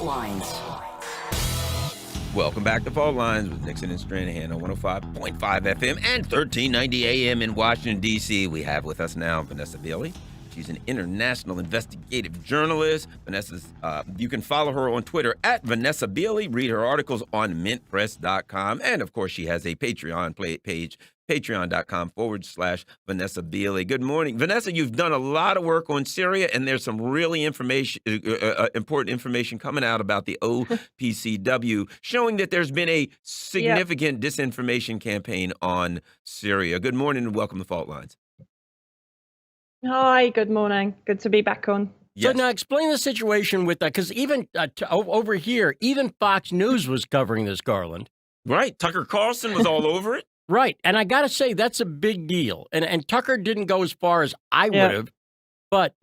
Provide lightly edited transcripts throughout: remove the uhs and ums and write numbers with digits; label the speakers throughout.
Speaker 1: Fault Lines.
Speaker 2: Welcome back to Fault Lines with Nixon and Stranahan on 105.5 FM and 1390 AM in Washington, D.C. We have with us now Vanessa Bailey. She's an international investigative journalist. Vanessa's, you can follow her on Twitter at Vanessa Bailey. Read her articles on mintpress.com. And, of course, she has a Patreon page, patreon.com/Vanessa Bailey. Good morning. Vanessa, you've done a lot of work on Syria, and there's some really important information coming out about the OPCW showing that there's been a significant disinformation campaign on Syria. Good morning and welcome to Fault Lines.
Speaker 3: Hi, good morning. Good to be back on.
Speaker 4: Yes. So now explain the situation with that, because even over here, even Fox News was covering this, Garland.
Speaker 2: Right. Tucker Carlson was all over it.
Speaker 4: Right. And I got to say, that's a big deal. And Tucker didn't go as far as I would have. But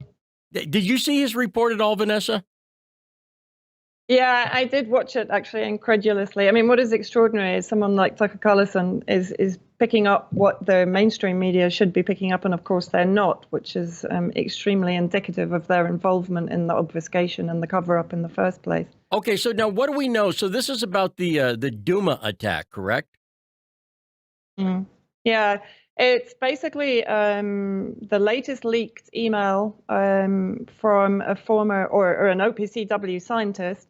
Speaker 4: did you see his report at all, Vanessa?
Speaker 3: Yeah, I did watch it, actually, incredulously. I mean, what is extraordinary is someone like Tucker Carlson is picking up what the mainstream media should be picking up, and of course they're not, which is extremely indicative of their involvement in the obfuscation and the cover-up in the first place.
Speaker 4: Okay, so now what do we know? So this is about the Duma attack, correct?
Speaker 3: Yeah, it's basically the latest leaked email from a former or an OPCW scientist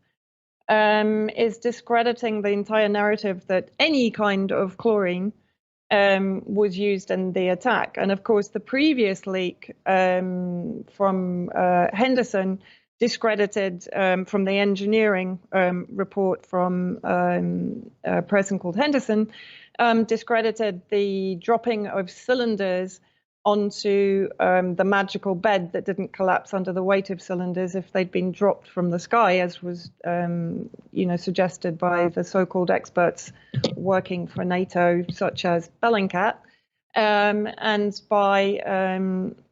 Speaker 3: is discrediting the entire narrative that any kind of chlorine was used in the attack. And of course, the previous leak from Henderson discredited from the engineering report from a person called Henderson, discredited the dropping of cylinders onto the magical bed that didn't collapse under the weight of cylinders if they'd been dropped from the sky, as was suggested by the so-called experts working for NATO, such as Bellingcat, and by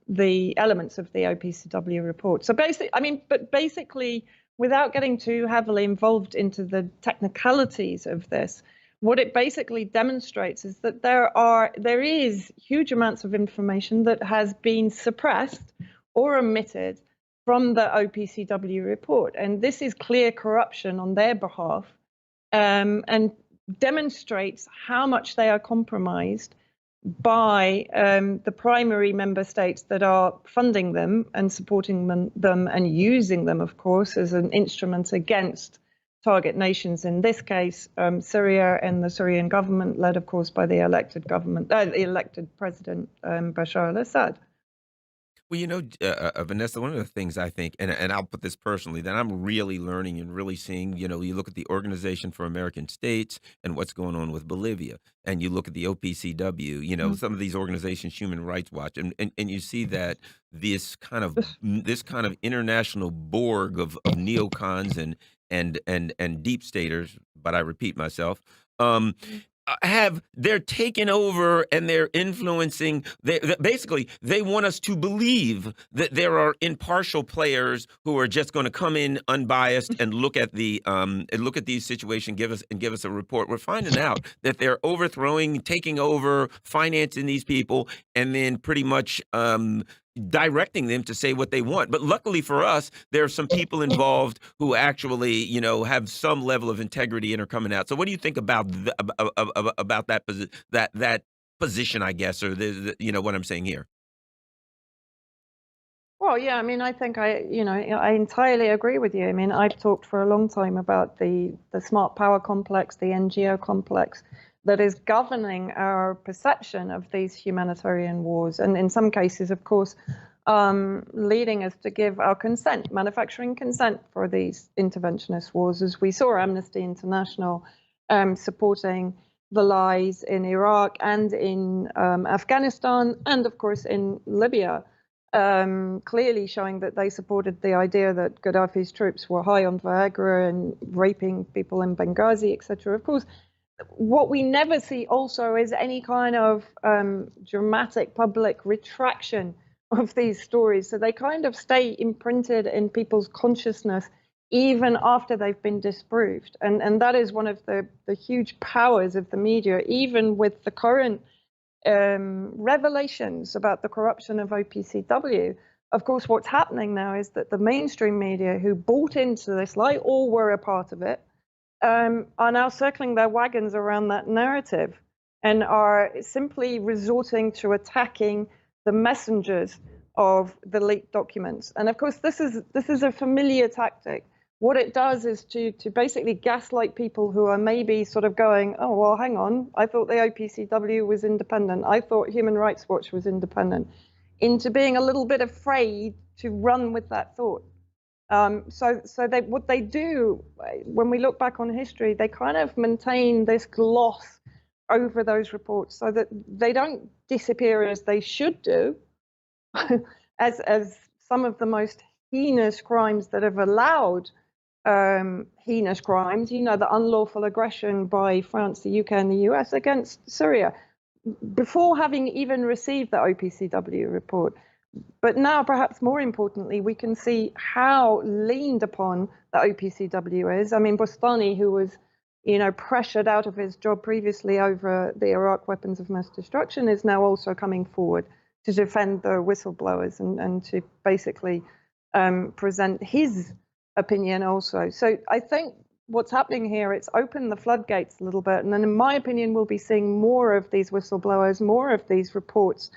Speaker 3: the elements of the OPCW report. So basically, without getting too heavily involved into the technicalities of this, what it basically demonstrates is that there is huge amounts of information that has been suppressed or omitted from the OPCW report. And this is clear corruption on their behalf, and demonstrates how much they are compromised by the primary member states that are funding them and supporting them and using them, of course, as an instrument against target nations, in this case, Syria and the Syrian government, led, of course, by the elected president, Bashar al-Assad.
Speaker 2: Well, Vanessa, one of the things I think, and I'll put this personally, that I'm really learning and really seeing, you look at the Organization for American States and what's going on with Bolivia, and you look at the OPCW, some of these organizations, Human Rights Watch, and you see that this kind of international Borg of neocons and deep staters, but I repeat myself, they're taken over and they're influencing. Basically, they want us to believe that there are impartial players who are just going to come in unbiased and look at these situations, give us a report. We're finding out that they're overthrowing, taking over, financing these people, and then pretty much directing them to say what they want. But luckily for us, there are some people involved who actually, have some level of integrity and are coming out. So what do you think about that position, I guess, or what I'm saying here?
Speaker 3: Well, yeah, I mean, I think I entirely agree with you. I mean, I've talked for a long time about the smart power complex, the NGO complex, that is governing our perception of these humanitarian wars. And in some cases, of course, leading us to give our consent, manufacturing consent for these interventionist wars, as we saw Amnesty International supporting the lies in Iraq and in Afghanistan, and of course in Libya, clearly showing that they supported the idea that Gaddafi's troops were high on Viagra and raping people in Benghazi, etc. Of course, what we never see also is any kind of dramatic public retraction of these stories. So they kind of stay imprinted in people's consciousness even after they've been disproved. And that is one of the huge powers of the media, even with the current revelations about the corruption of OPCW. of course, what's happening now is that the mainstream media who bought into this, like all were a part of it, are now circling their wagons around that narrative and are simply resorting to attacking the messengers of the leaked documents. And of course, this is a familiar tactic. What it does is to basically gaslight people who are maybe sort of going, oh, well, hang on, I thought the OPCW was independent. I thought Human Rights Watch was independent, into being a little bit afraid to run with that thought. So what they do, when we look back on history, they kind of maintain this gloss over those reports so that they don't disappear as they should do, as some of the most heinous crimes that have allowed heinous crimes, the unlawful aggression by France, the UK, and the US against Syria, before having even received the OPCW report. But now, perhaps more importantly, we can see how leaned upon the OPCW is. I mean, Bostani, who was, pressured out of his job previously over the Iraq weapons of mass destruction, is now also coming forward to defend the whistleblowers and to basically present his opinion also. So I think what's happening here, it's opened the floodgates a little bit. And then in my opinion, we'll be seeing more of these whistleblowers, more of these reports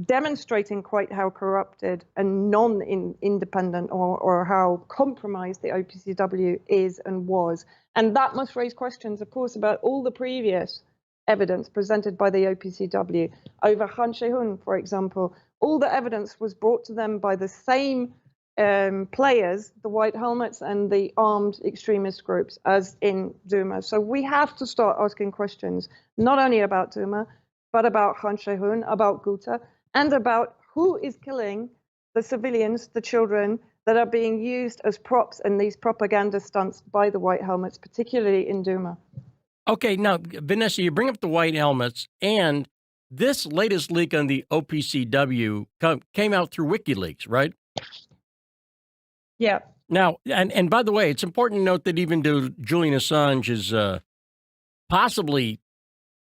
Speaker 3: demonstrating quite how corrupted and non-independent or how compromised the OPCW is and was. And that must raise questions, of course, about all the previous evidence presented by the OPCW. Over Han She-hun, for example, all the evidence was brought to them by the same players, the White Helmets and the armed extremist groups, as in Duma. So we have to start asking questions, not only about Duma, but about Han She-hun, about Ghouta, and about who is killing the civilians, the children that are being used as props in these propaganda stunts by the White Helmets, particularly in Duma.
Speaker 4: Okay, now, Vanessa, you bring up the White Helmets, and this latest leak on the OPCW came out through WikiLeaks, right?
Speaker 3: Yeah.
Speaker 4: Now, and by the way, it's important to note that even though Julian Assange is possibly,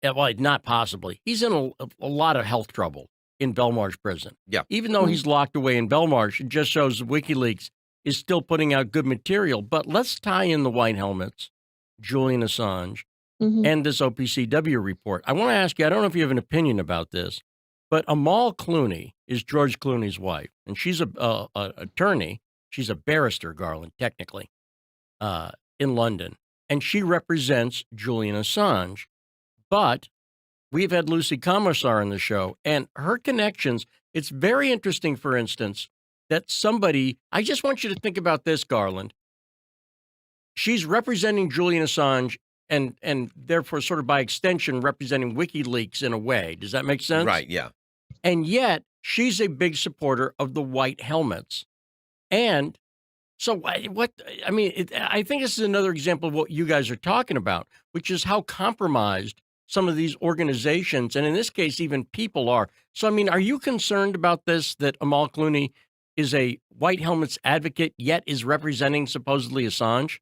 Speaker 4: well, not possibly, he's in a lot of health trouble in Belmarsh prison.
Speaker 2: Yeah.
Speaker 4: Even though he's locked away in Belmarsh, it just shows WikiLeaks is still putting out good material. But let's tie in the White Helmets, Julian Assange, and this OPCW report. I want to ask you, I don't know if you have an opinion about this, but Amal Clooney is George Clooney's wife, and she's a attorney. She's a barrister, Garland, technically, in London. And she represents Julian Assange. But we've had Lucy Commissar on the show, and her connections, it's very interesting, for instance, that somebody, I just want you to think about this, Garland. She's representing Julian Assange and therefore sort of by extension representing WikiLeaks in a way. Does that make sense?
Speaker 2: Right, yeah.
Speaker 4: And yet she's a big supporter of the White Helmets. And so I think this is another example of what you guys are talking about, which is how compromised some of these organizations, and in this case, even people are. So, I mean, are you concerned about this, that Amal Clooney is a White Helmets advocate, yet is representing supposedly Assange?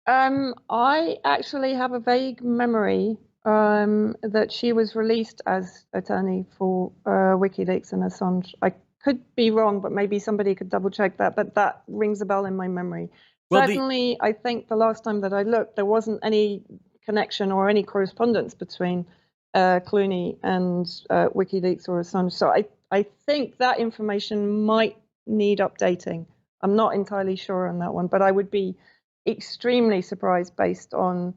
Speaker 3: I actually have a vague memory that she was released as attorney for WikiLeaks and Assange. I could be wrong, but maybe somebody could double check that, but that rings a bell in my memory. Well, certainly, I think the last time that I looked, there wasn't any connection or any correspondence between Clooney and WikiLeaks or Assange. So I think that information might need updating. I'm not entirely sure on that one, but I would be extremely surprised based on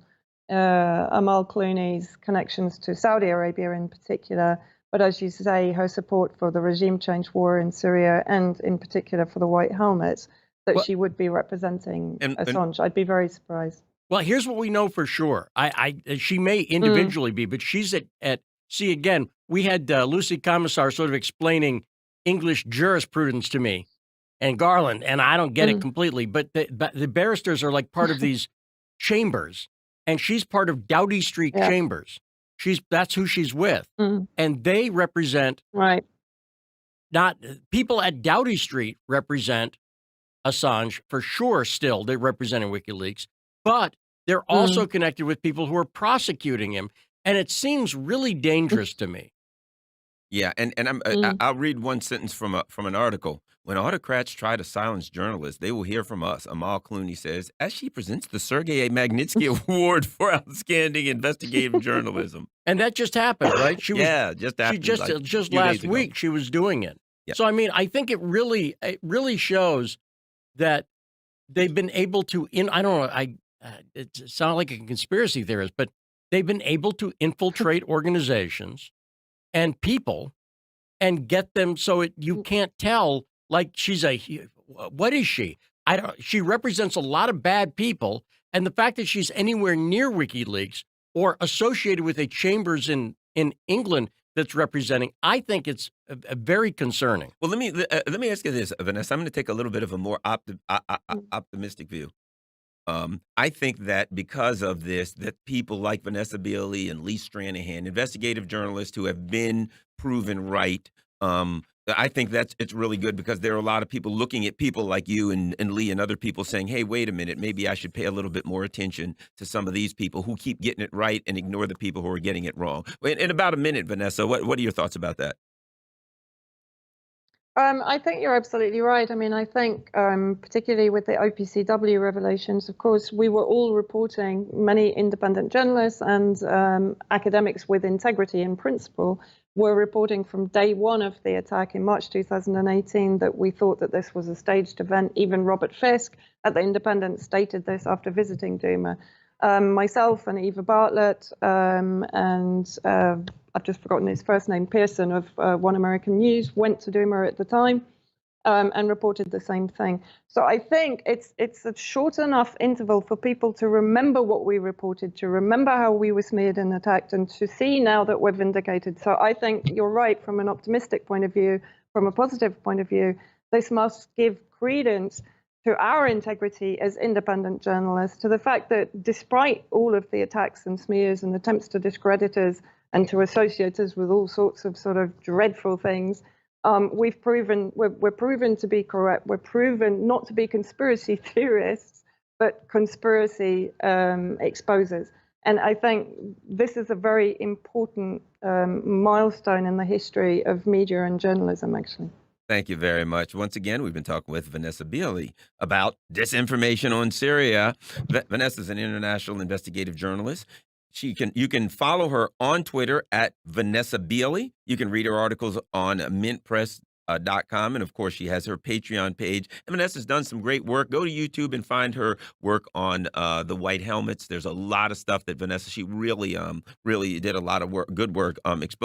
Speaker 3: Amal Clooney's connections to Saudi Arabia in particular, but as you say, her support for the regime change war in Syria and in particular for the White Helmets, that she would be representing Assange. I'd be very surprised.
Speaker 4: Well, here's what we know for sure. She may individually be, but she's see, again, we had Lucy Commissar sort of explaining English jurisprudence to me and Garland, and I don't get it completely, but the barristers are like part of these chambers, and she's part of Doughty Street Chambers. That's who she's with, and they represent not people at Doughty Street represent Assange for sure. Still, they're representing WikiLeaks, but they're also connected with people who are prosecuting him, and it seems really dangerous to me.
Speaker 2: Yeah, and
Speaker 3: Mm.
Speaker 2: I'll read one sentence from an article. When autocrats try to silence journalists, they will hear from us. Amal Clooney says, as she presents the Sergei Magnitsky Award for outstanding investigative journalism.
Speaker 4: And that just happened, right?
Speaker 2: Yeah, just
Speaker 4: She
Speaker 2: happened like a
Speaker 4: just
Speaker 2: few days
Speaker 4: last
Speaker 2: ago.
Speaker 4: week she was doing it.
Speaker 2: Yeah.
Speaker 4: So I mean, I think it really shows that they've been able to I don't know, it sounds like a conspiracy theorist, but they've been able to infiltrate organizations and people and get them so you can't tell, like, what is she? I don't She represents a lot of bad people, and the fact that she's anywhere near WikiLeaks or associated with a chambers in England that's representing, I think it's a very concerning.
Speaker 2: Well, let me ask you this, Vanessa. I'm going to take a little bit of a more optimistic view. I think that because of this, that people like Vanessa Bailey and Lee Stranahan, investigative journalists who have been proven right, I think it's really good because there are a lot of people looking at people like you and Lee and other people saying, hey, wait a minute, maybe I should pay a little bit more attention to some of these people who keep getting it right and ignore the people who are getting it wrong. In about a minute, Vanessa, what are your thoughts about that?
Speaker 3: I think you're absolutely right. I mean, I think particularly with the OPCW revelations, of course, we were all reporting, many independent journalists and academics with integrity in principle were reporting from day one of the attack in March 2018 that we thought that this was a staged event. Even Robert Fisk at the Independent stated this after visiting Duma. Myself and Eva Bartlett and I've just forgotten his first name, Pearson of One American News, went to Duma at the time and reported the same thing. So I think it's a short enough interval for people to remember what we reported, to remember how we were smeared and attacked, and to see now that we're vindicated. So I think you're right from an optimistic point of view, from a positive point of view. This must give credence to our integrity as independent journalists, to the fact that despite all of the attacks and smears and attempts to discredit us and to associate us with all sorts of sort of dreadful things, we're proven to be correct. We're proven not to be conspiracy theorists, but conspiracy exposers. And I think this is a very important milestone in the history of media and journalism, actually.
Speaker 2: Thank you very much. Once again, we've been talking with Vanessa Bailey about disinformation on Syria. Vanessa is an international investigative journalist. You can follow her on Twitter at Vanessa Bailey. You can read her articles on mintpress.com. And of course, she has her Patreon page. And Vanessa's done some great work. Go to YouTube and find her work on the white helmets. There's a lot of stuff that Vanessa, she really did a lot of work, good work, exposing